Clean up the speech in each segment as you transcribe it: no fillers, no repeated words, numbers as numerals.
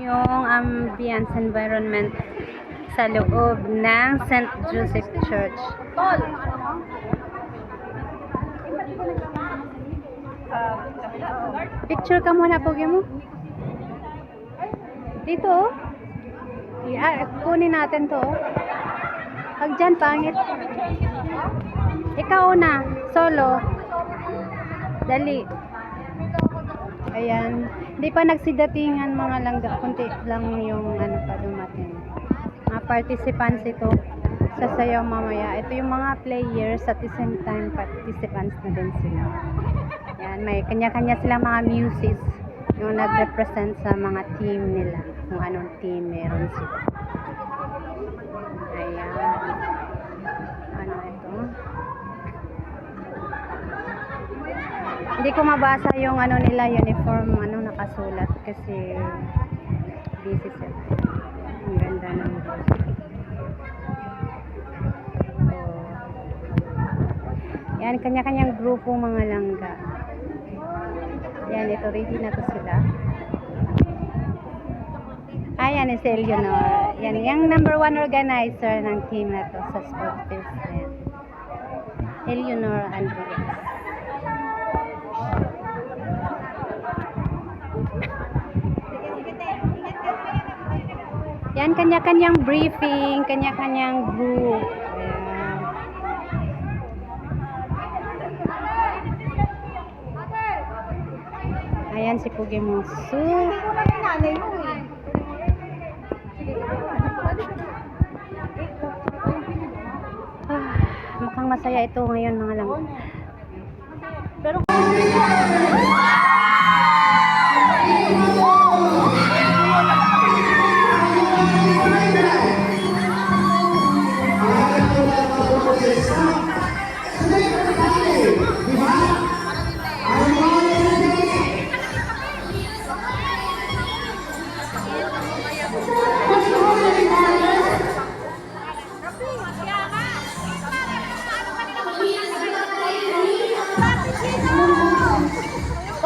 yung ambience environment sa loob ng St. Joseph Church. Picture ka muna, Pogi mo. Dito, oh. Kunin natin to. Pag dyan, pangit. Ikaw na, solo. Dali. Ayan. Hindi pa nagsidatingan mga langga. Kunti lang yung ano pa dumating. Mga participants ito. Sasayaw mamaya. Ito yung mga players at the same time participants na din sila. Ayan. May kanya-kanya silang mga music yung nag-represent sa mga team nila. Kung anong team meron sila. Ayan. Ano ito? Hindi ko mabasa yung ano nila, uniform, ano nakasulat kasi busy sila. Ang ganda ng yan, kanya-kanyang grupo mga langga. Yan, ito ready na to sila. Ayan, si Eleanor. Yan, yung number 1 organizer ng team na to sa Sport Fest. Yan. Eleanor Andres. Yan, kanya-kanyang briefing, kanya-kanyang group. Ayan si Pugi Musu. Mukhang masaya ito ngayon mga lang. Pero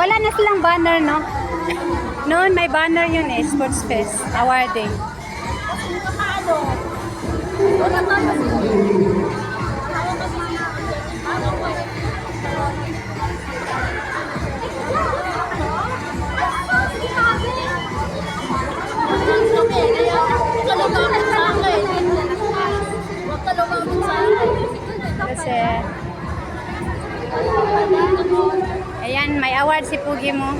wala na silang banner, no? Noon may banner yun eh, Sports Fest, awarding. Kasi ayan, may award si Pugi mo.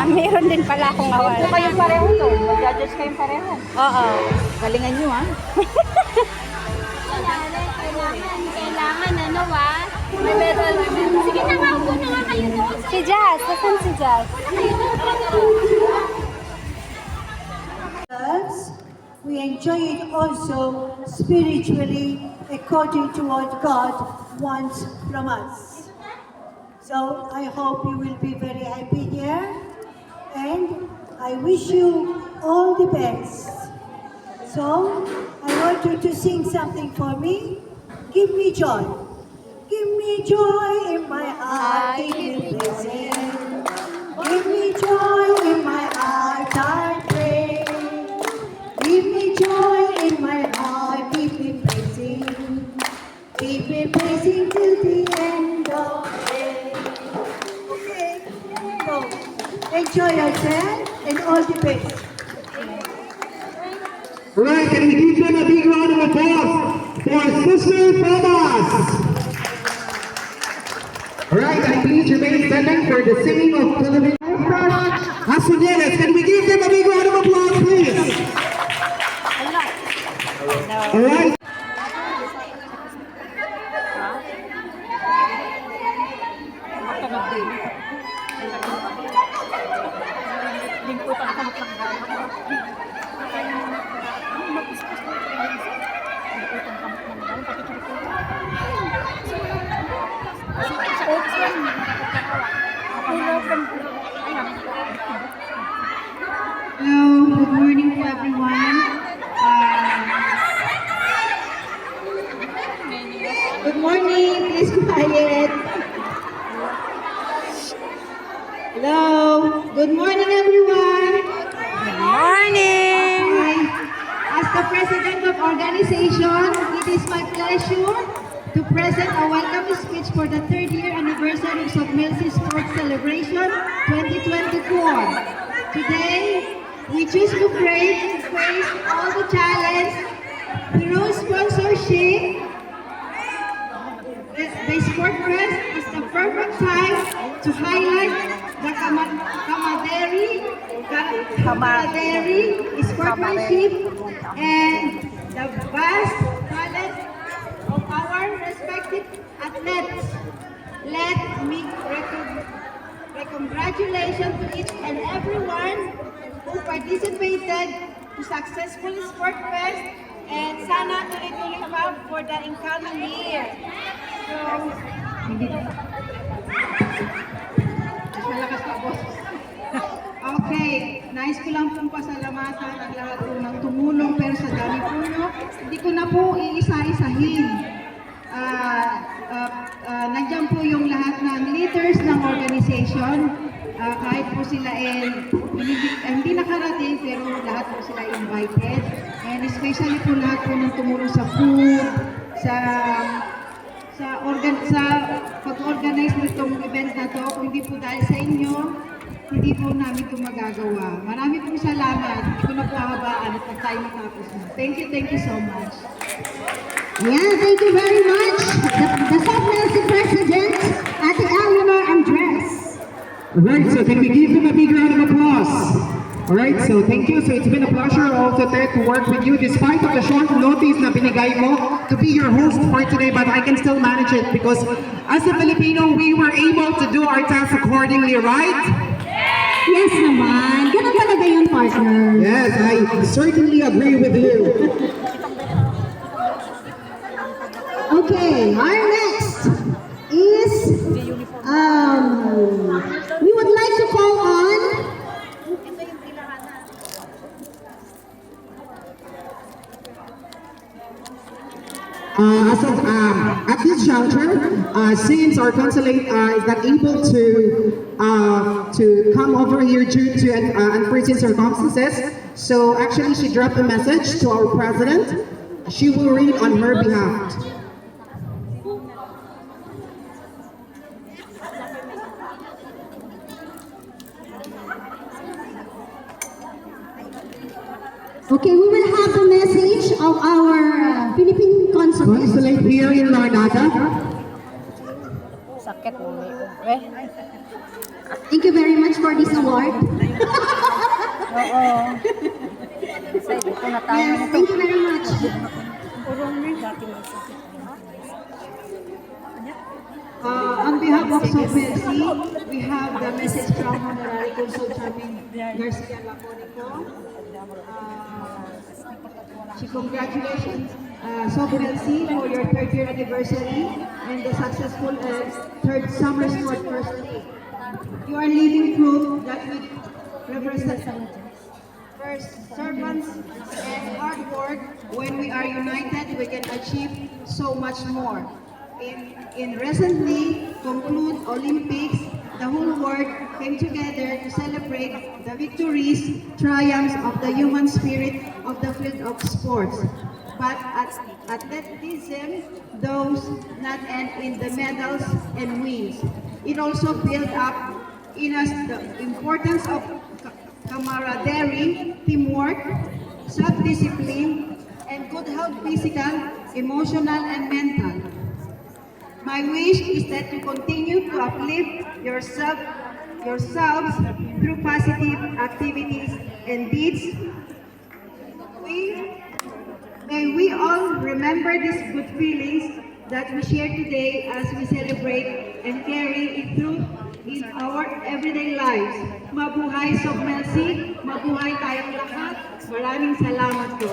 Meron din pala akong award. Ito kayong pareho to. Mag-judges kayong pareho. Oo. Galingan nyo, ha? Kailangan ano ba? May medal. Sige na nga, upo na nga kayo doon. Si Jazz, nasan si Jazz? We enjoy it also spiritually according to what God wants from us. So I hope you will be very happy here, and I wish you all the best. So I want you to sing something for me. Give me joy. Give me joy in my heart, give me blessing. Give me joy in my heart, I pray. Give me joy in my heart, keep me praising. Keep me praising till the end of the day. Okay, so enjoy yourself and all the best. Alright, can we give them a big round of applause for Sister Thomas? Alright, and please remain standing for the singing of television. Asuneles, can we give them a big round of applause, please? Alright. Hello, good morning to everyone. Good morning, please quiet. Hello, good morning everyone. Good morning! organization, it is my pleasure to present a welcome speech for the third year anniversary of Sogmelsi Sports Celebration 2024. Today, we choose to face all the challenge through sponsorship. The Sport Fest is the perfect time to highlight the camaraderie, sportsmanship, and the vast talent of our respective athletes. Let me congratulations to each and everyone who participated to successful Sport Fest, and sana tuloy-tuloy pa for the incoming year. So, mas malakas pa, boss. Okay, nais ko lang pong pasalamatan ang lahat po ng tumulong, pero sa dami po nyo, hindi ko na po iisa-isahin. Nandiyan po yung lahat ng leaders ng organization, kahit po sila hindi nakarating, pero lahat po sila invited. And especially po lahat po ng tumulong sa food, sa pag-organize nitong event na to. Kung hindi po dahil sa inyo, hindi po namin ito magagawa. Marami pong salamat. Hindi ko na po hahabaan at pag tayo matapos na. Thank you so much. Yeah, thank you very much. The Sogmelsi President, Ate Eleanor Andres. Alright, so can we give them a big round of applause? Alright, so thank you. So it's been a pleasure also to work with you despite of the short notice na binigay mo to be your host for today, but I can still manage it because as a Filipino, we were able to do our task accordingly, right? Yes naman. Ganun talaga yun, partner. Yes, I certainly agree with you. Okay, our next is, we would like to call on At this juncture, since our consulate is not able to come over here due to unforeseen circumstances, so actually she dropped a message to our president. She will read on her behalf. okay, we will have the message of our Philippine consulate. Consulate here in Larnaca. Sakit mo Thank you very much for this award. Oo. Kasi dito na tayo. Yes, thank you very much. On behalf of Sogmelsi, we have the message from Honorary Consul Charmin Garcia Laconico. She congratulations Sogmelsi for your third year anniversary and the successful third summer sport first day. You are living proof that with perseverance and hard work, when we are united, we can achieve so much more. In recently concluded Olympics, the whole world came together to celebrate the victories, triumphs of the human spirit of the field of sports. But athleticism does not end in the medals and wins. It also built up in us the importance of camaraderie, teamwork, self-discipline, and good health, physical, emotional, and mental. My wish is that you continue to uplift yourselves through positive activities and deeds. May we all remember these good feelings that we share today as we celebrate and carry it through in our everyday lives. Mabuhay Sogmelsi, mabuhay tayong lahat. Maraming salamat po.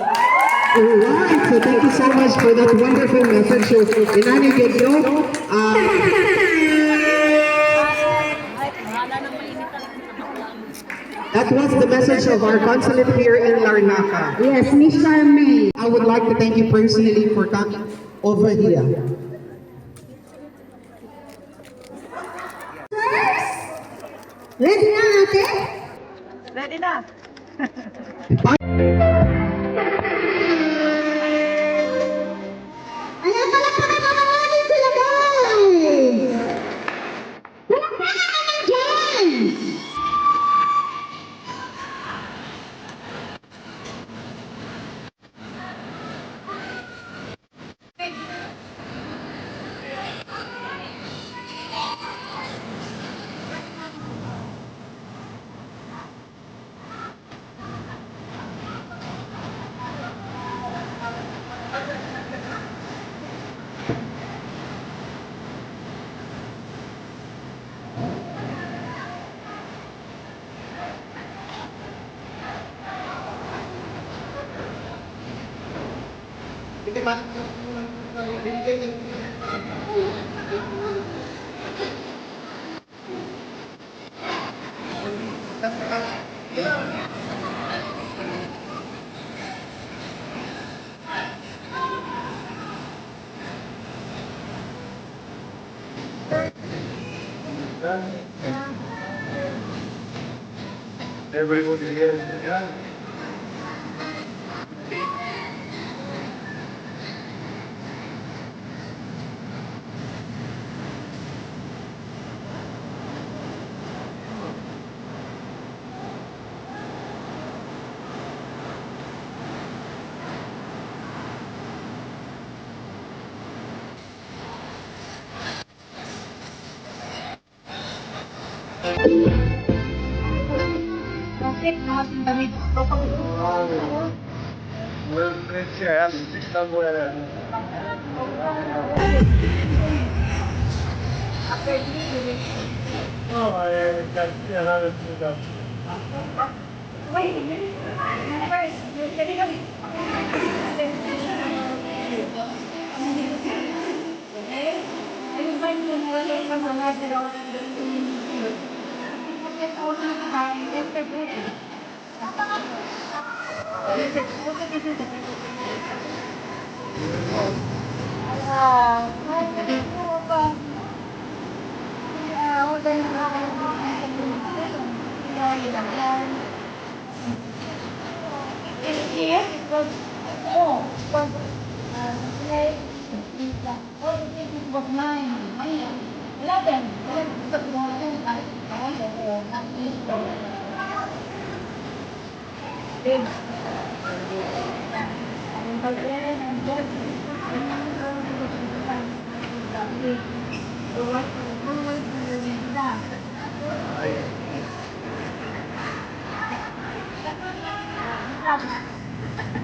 Alright, so thank you so much for that wonderful message. So, that was the message of our consulate here in Larnaca. Yes, Miss Charmaine. I would like to thank you personally for coming over here. Ready na, ate? Ready na. Bye. Everybody here, yeah. Well, let's see, I have to somewhere. Oh, I got another stuff.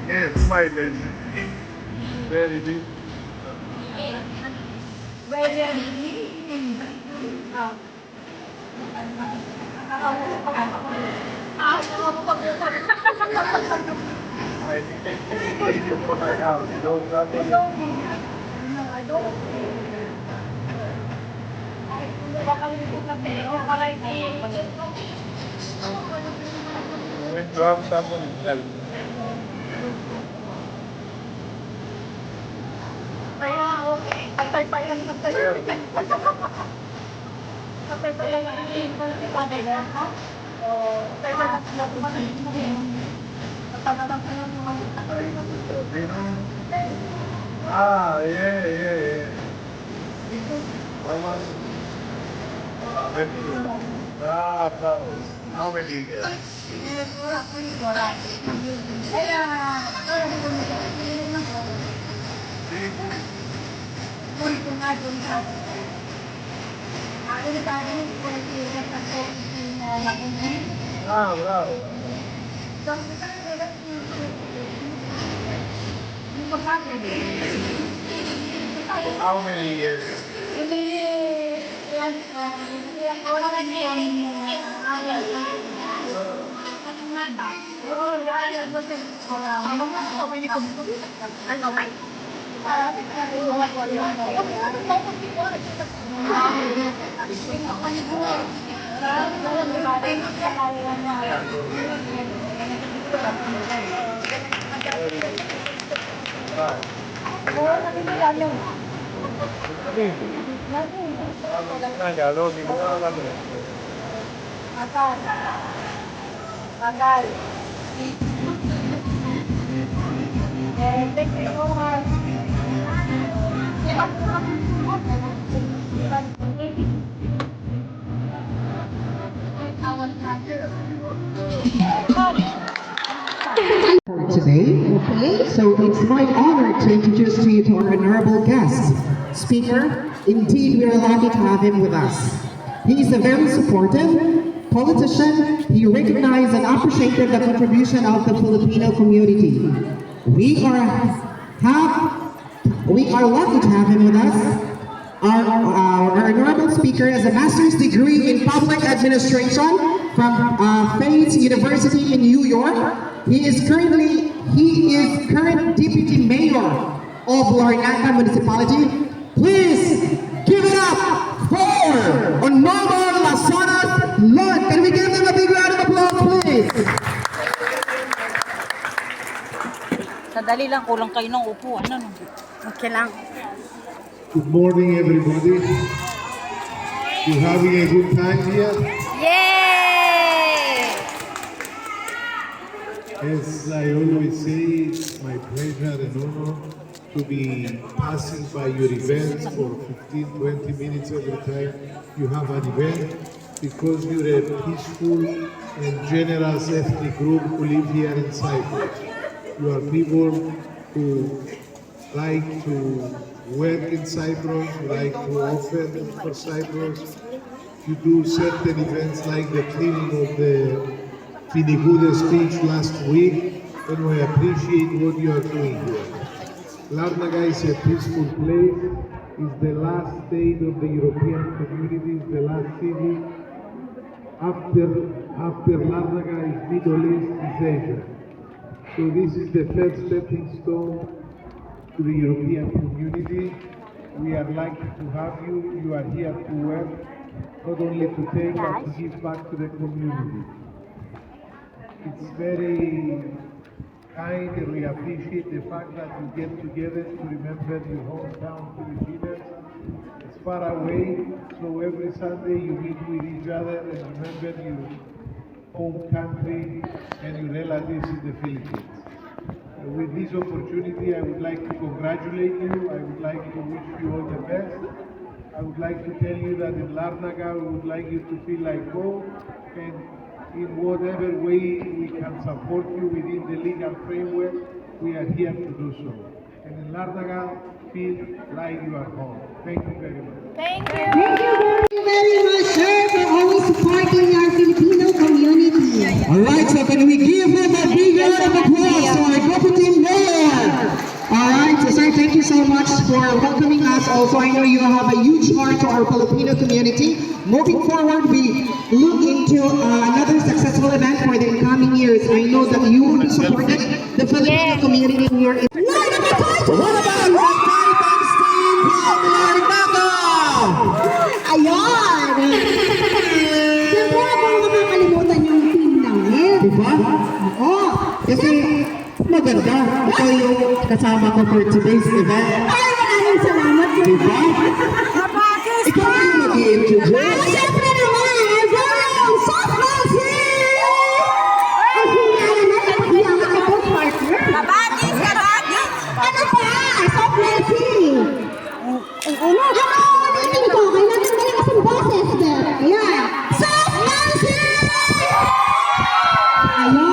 Yes, my lady. Very big. I think you put my house. You don't have any. Went to have someone help. Ah, yeah, yeah, yeah. How many years? Ah, wow. How many years? Today, so it's my honor to introduce to you to our honorable guest speaker. Indeed, we are lucky to have him with us. He is a very supportive politician. He recognized and appreciated the contribution of the Filipino community. We are lucky to have him with us. Our honorable speaker has a master's degree in public administration from Fayette University in New York. He is current deputy mayor of Larnaca Municipality. Please give it up for Honorable Lasanas Lord. Can we give them a big round of applause, please? Sadali lang, kulang kayo ng upuan. Ano? Okay lang. Good morning, everybody. You having a good time here? Yay! As I always say, it's my pleasure and honor to be passing by your events for 15-20 minutes every time you have an event, because you're a peaceful and generous ethnic group who live here in Cyprus. You are people who like to work in Cyprus, who like to offer for Cyprus. You do certain events like the cleaning of the Finigudes beach last week, and we appreciate what you are doing here. Larnaca is a peaceful place. It's the last state of the European community, it's the last city. After Larnaca is Middle East, is Asia. So this is the first stepping stone to the European community. We are lucky to have you. You are here to work, not only to take, but to give back to the community. It's very kind, and we appreciate the fact that you get together to remember your hometown Filipinas. It's far away, so every Sunday you meet with each other and remember your home country and your relatives in the Philippines. With this opportunity, I would like to congratulate you. I would like to wish you all the best. I would like to tell you that in Larnaca, we would like you to feel like home, and in whatever way we can support you within the legal framework, we are here to do so. And in Larnaca, feel like you are home. Thank you very much. Thank you very much, sir, for always supporting our Filipino community. Alright, so can we give them a big round of applause to our Deputy Mayor? Alright, so sir, thank you so much for welcoming us. Also, I know you have a huge heart to our Filipino community. Moving forward, we look into another successful event for the coming years. I know that you will support the Filipino community here in What about Rock Titans team from Larnaca? Ayan! Siyempre, ako makakalimutan yung team namin. Diba? Oo. Kasi maganda. Ito yung kasama ko for today's event. Ay, maraming salamat. Diba? Ikaw yung mag-i-introduce. Siyempre naman, ang very softball team! Ang hinala na, napahiya ka po, partner. Kabagis! Kabagis! Ano pa? Softball team! Ano? Ulitin ko, kailangan ko lang kasing boses, Beth. Ayan. Softball team! Ayan.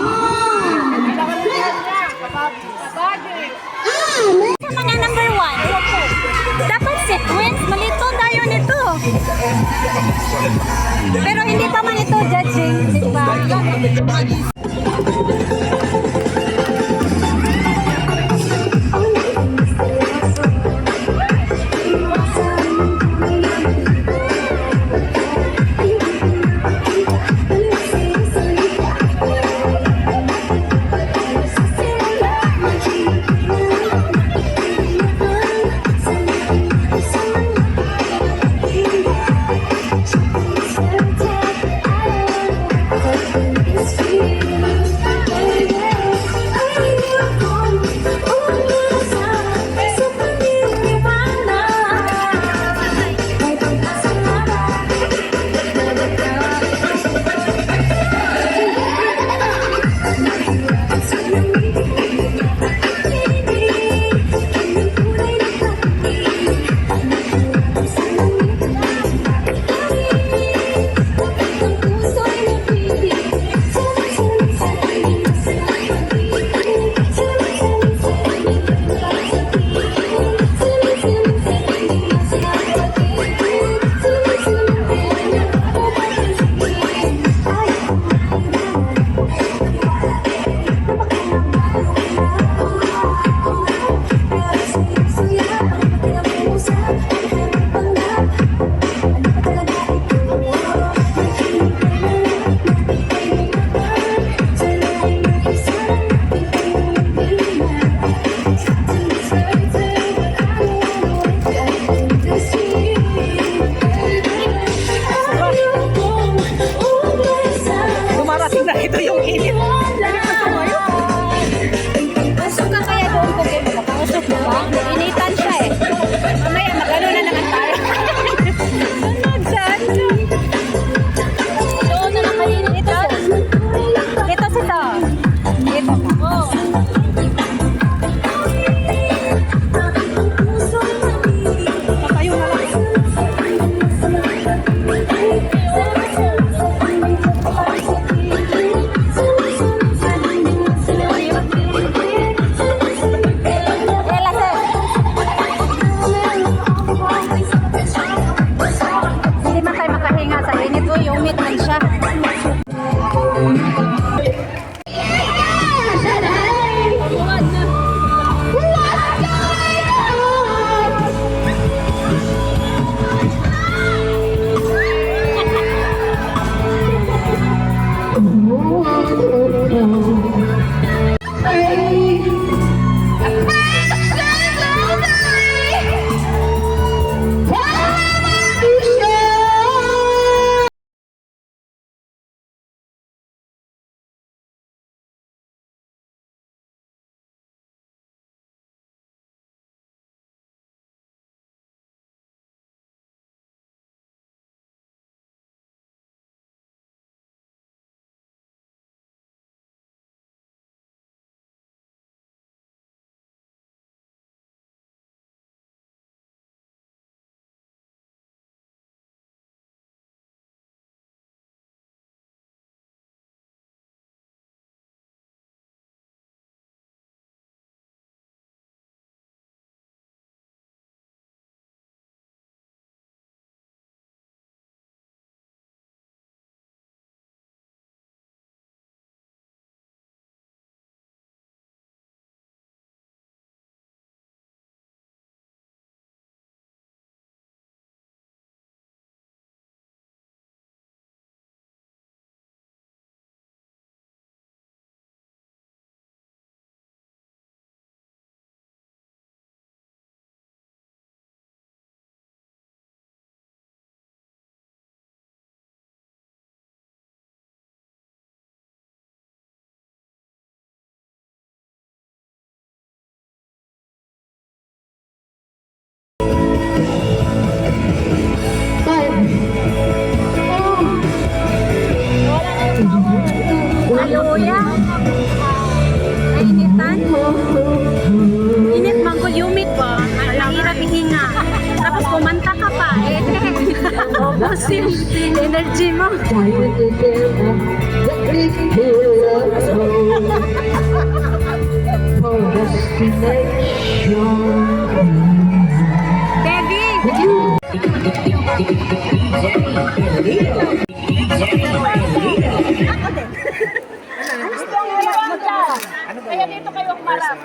May Sa mga number 1, dapat sequence, malito tayo nito. Pero hindi pa man ito judging, di ba? man. Init man ko, humid ba? Mahirap ihinga. Tapos kumanta ka pa, eh. Ubos yung energy mo. Debbie! Kaya dito kayo marap.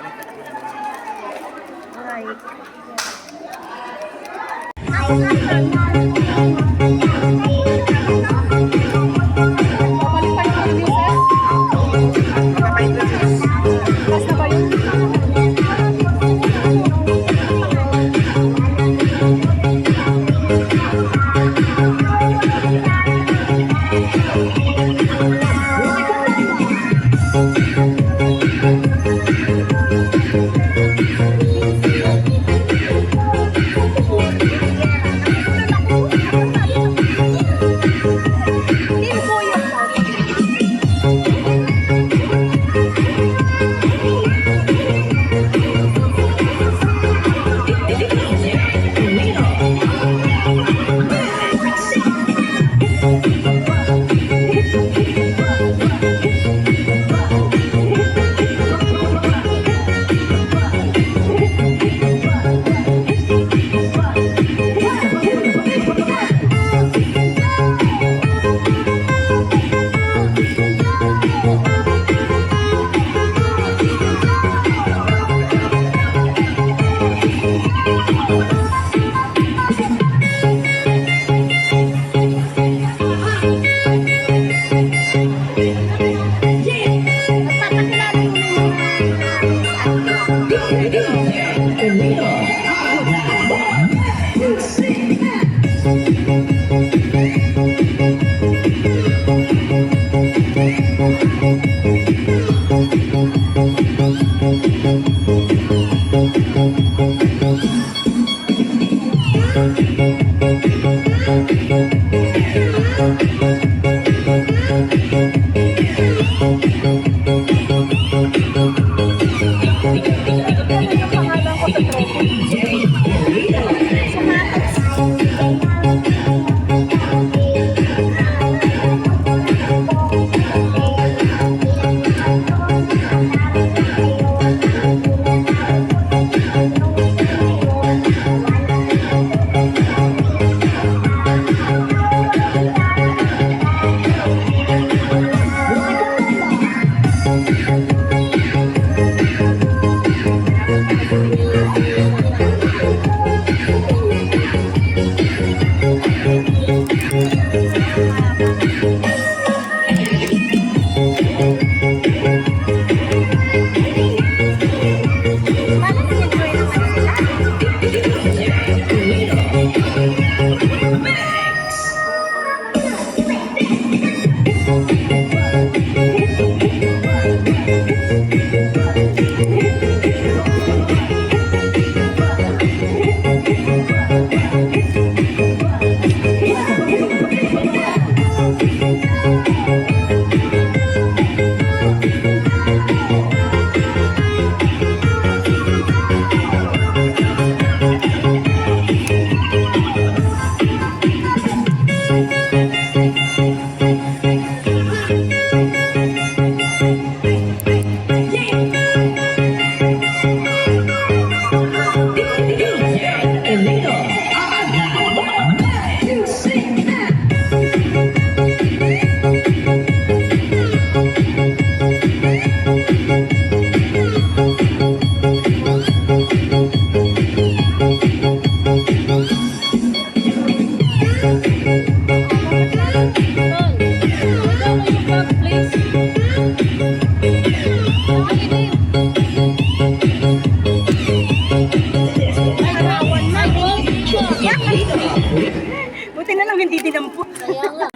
Buti na lang hindi dinampot. Kaya nga.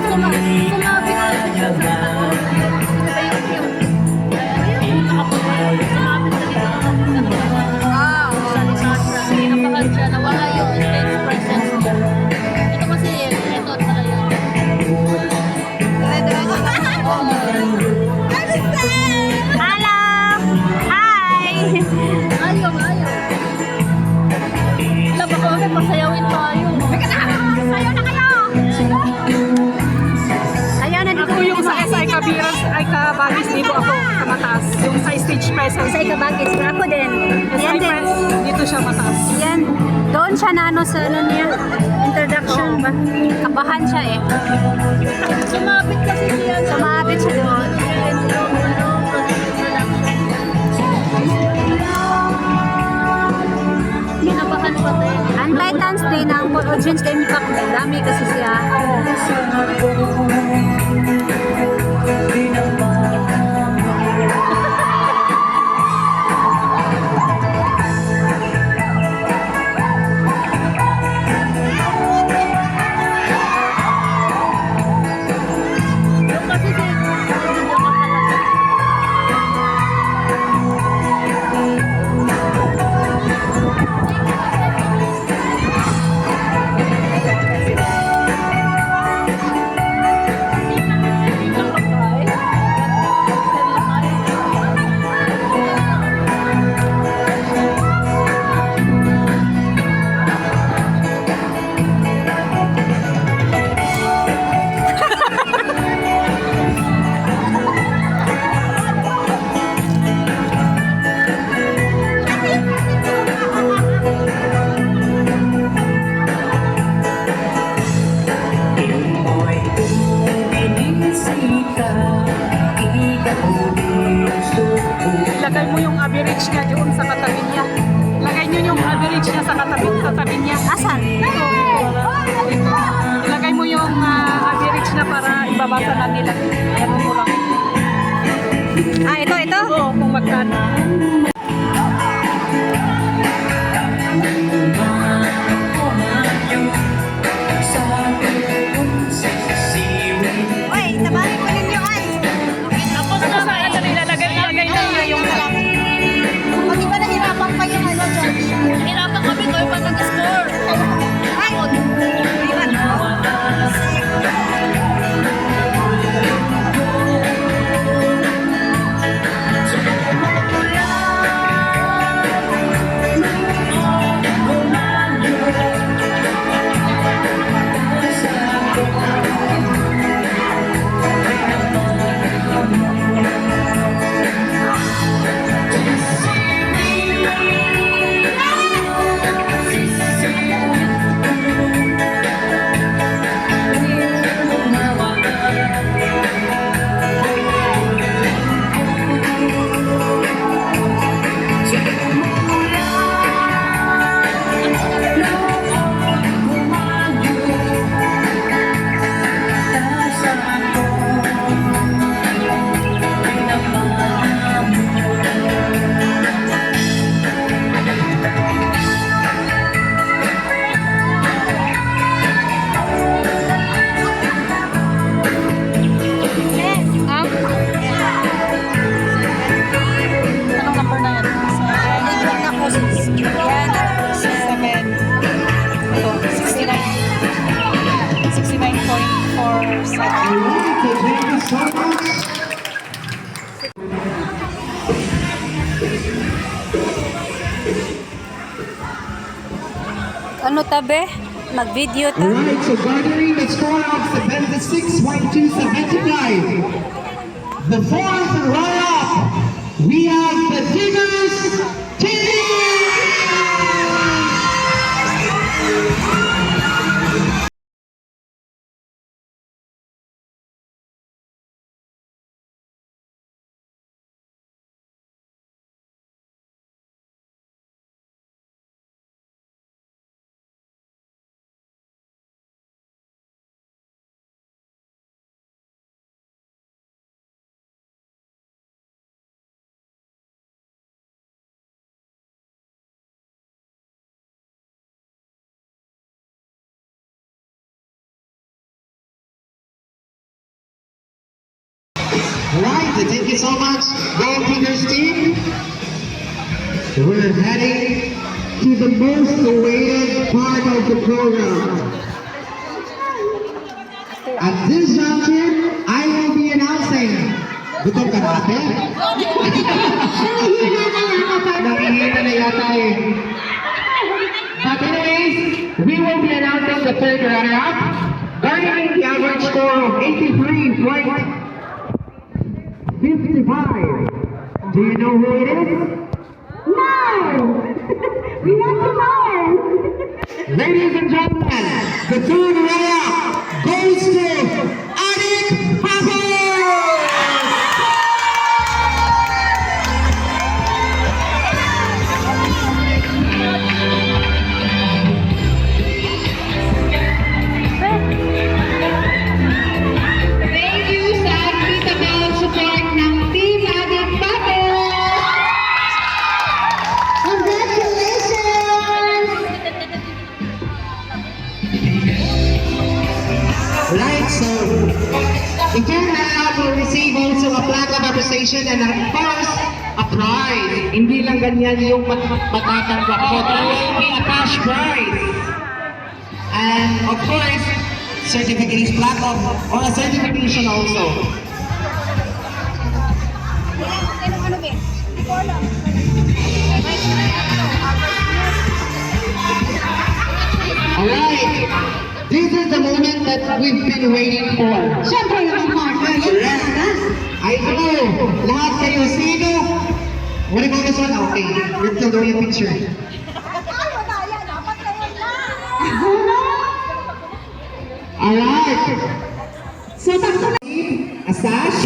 Sumabi ka. Napakal siya. Nawala yung intense presence niya. Ito kasi, ito at saka yun. Understand! mataas. Yung sa stage presence. Sa ika-baggage, ako din. Yan din. Dito siya mataas. Yan. Doon siya na ano sa ano niya. Introduction ba? Kabahan siya eh. Sumabit kasi siya. Sumabit siya doon. Kinabahan pa tayo. Ang Titans Day ng audience kay Impact. Dami kasi siya. Kasi si Ilagay mo yung average niya doon sa katabi niya. Ilagay niyo yung average niya sa katabi niya. Asan? Ilagay mo yung average na para ibabasa na nila. Ayan mo lang. Ah, ito. Oo, kung magkano. Uy, tabangin mo ninyo ay. Tapos na sa ano, ilalagay na niya yung O, di ba nahirapan pa yung ano, George? hirapan kami ko yung pag-score. Ay! Iwan mo. Anong number na yan? Yan. 7. Ito, 69. 69.47. Alright, so thank you so much. Ano tabi? Mag-video ta. Alright, so gathering the score of 76.275. The fourth runner-up, we have the Diggers TV! Alright, so thank you so much, Gold Diggers team. We're heading to the most awaited part of the program. At this juncture, I will be announcing. Gutom ka na ate? Nakihina na yata eh. But anyways, we will be announcing the third runner-up, garnering the average score of 83.55. Do you know who it is? No! We want to know it! Ladies and gentlemen, the third runner goes to Anik Pabos! Thank you sa unbeatable support ng Team Adik Bubbles! Congratulations! Right, so the third runner will receive also a plaque of appreciation and of course, a prize. Hindi lang ganyan yung matatanggap mo. There will be a cash prize. And of course, certification plaque of, or a certification also. Alright, this is the moment that we've been waiting for. Siyempre yung partner, yun talaga. I know, lahat kayo sino? What about this one? Okay, let's go yung picture. Alright, So, takto na. a sash.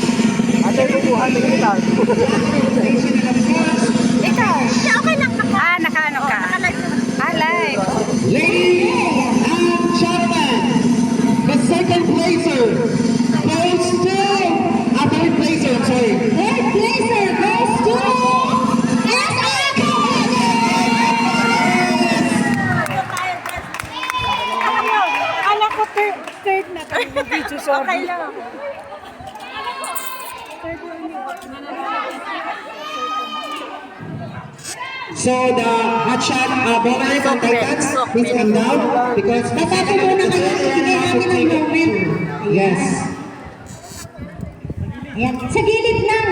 Ikaw, siya okay lang nakaano ka? Live. Ladies and gentlemen, the second placer goes to third placer, I'm sorry. Third placer goes to SRK! Alam ko third na tayo video, sorry. Okay lang. So the hotshot bowlers and titans, please come down because Tatapos muna kayo, ibigay namin ang moment. Yes. Ayan, sa gilid lang,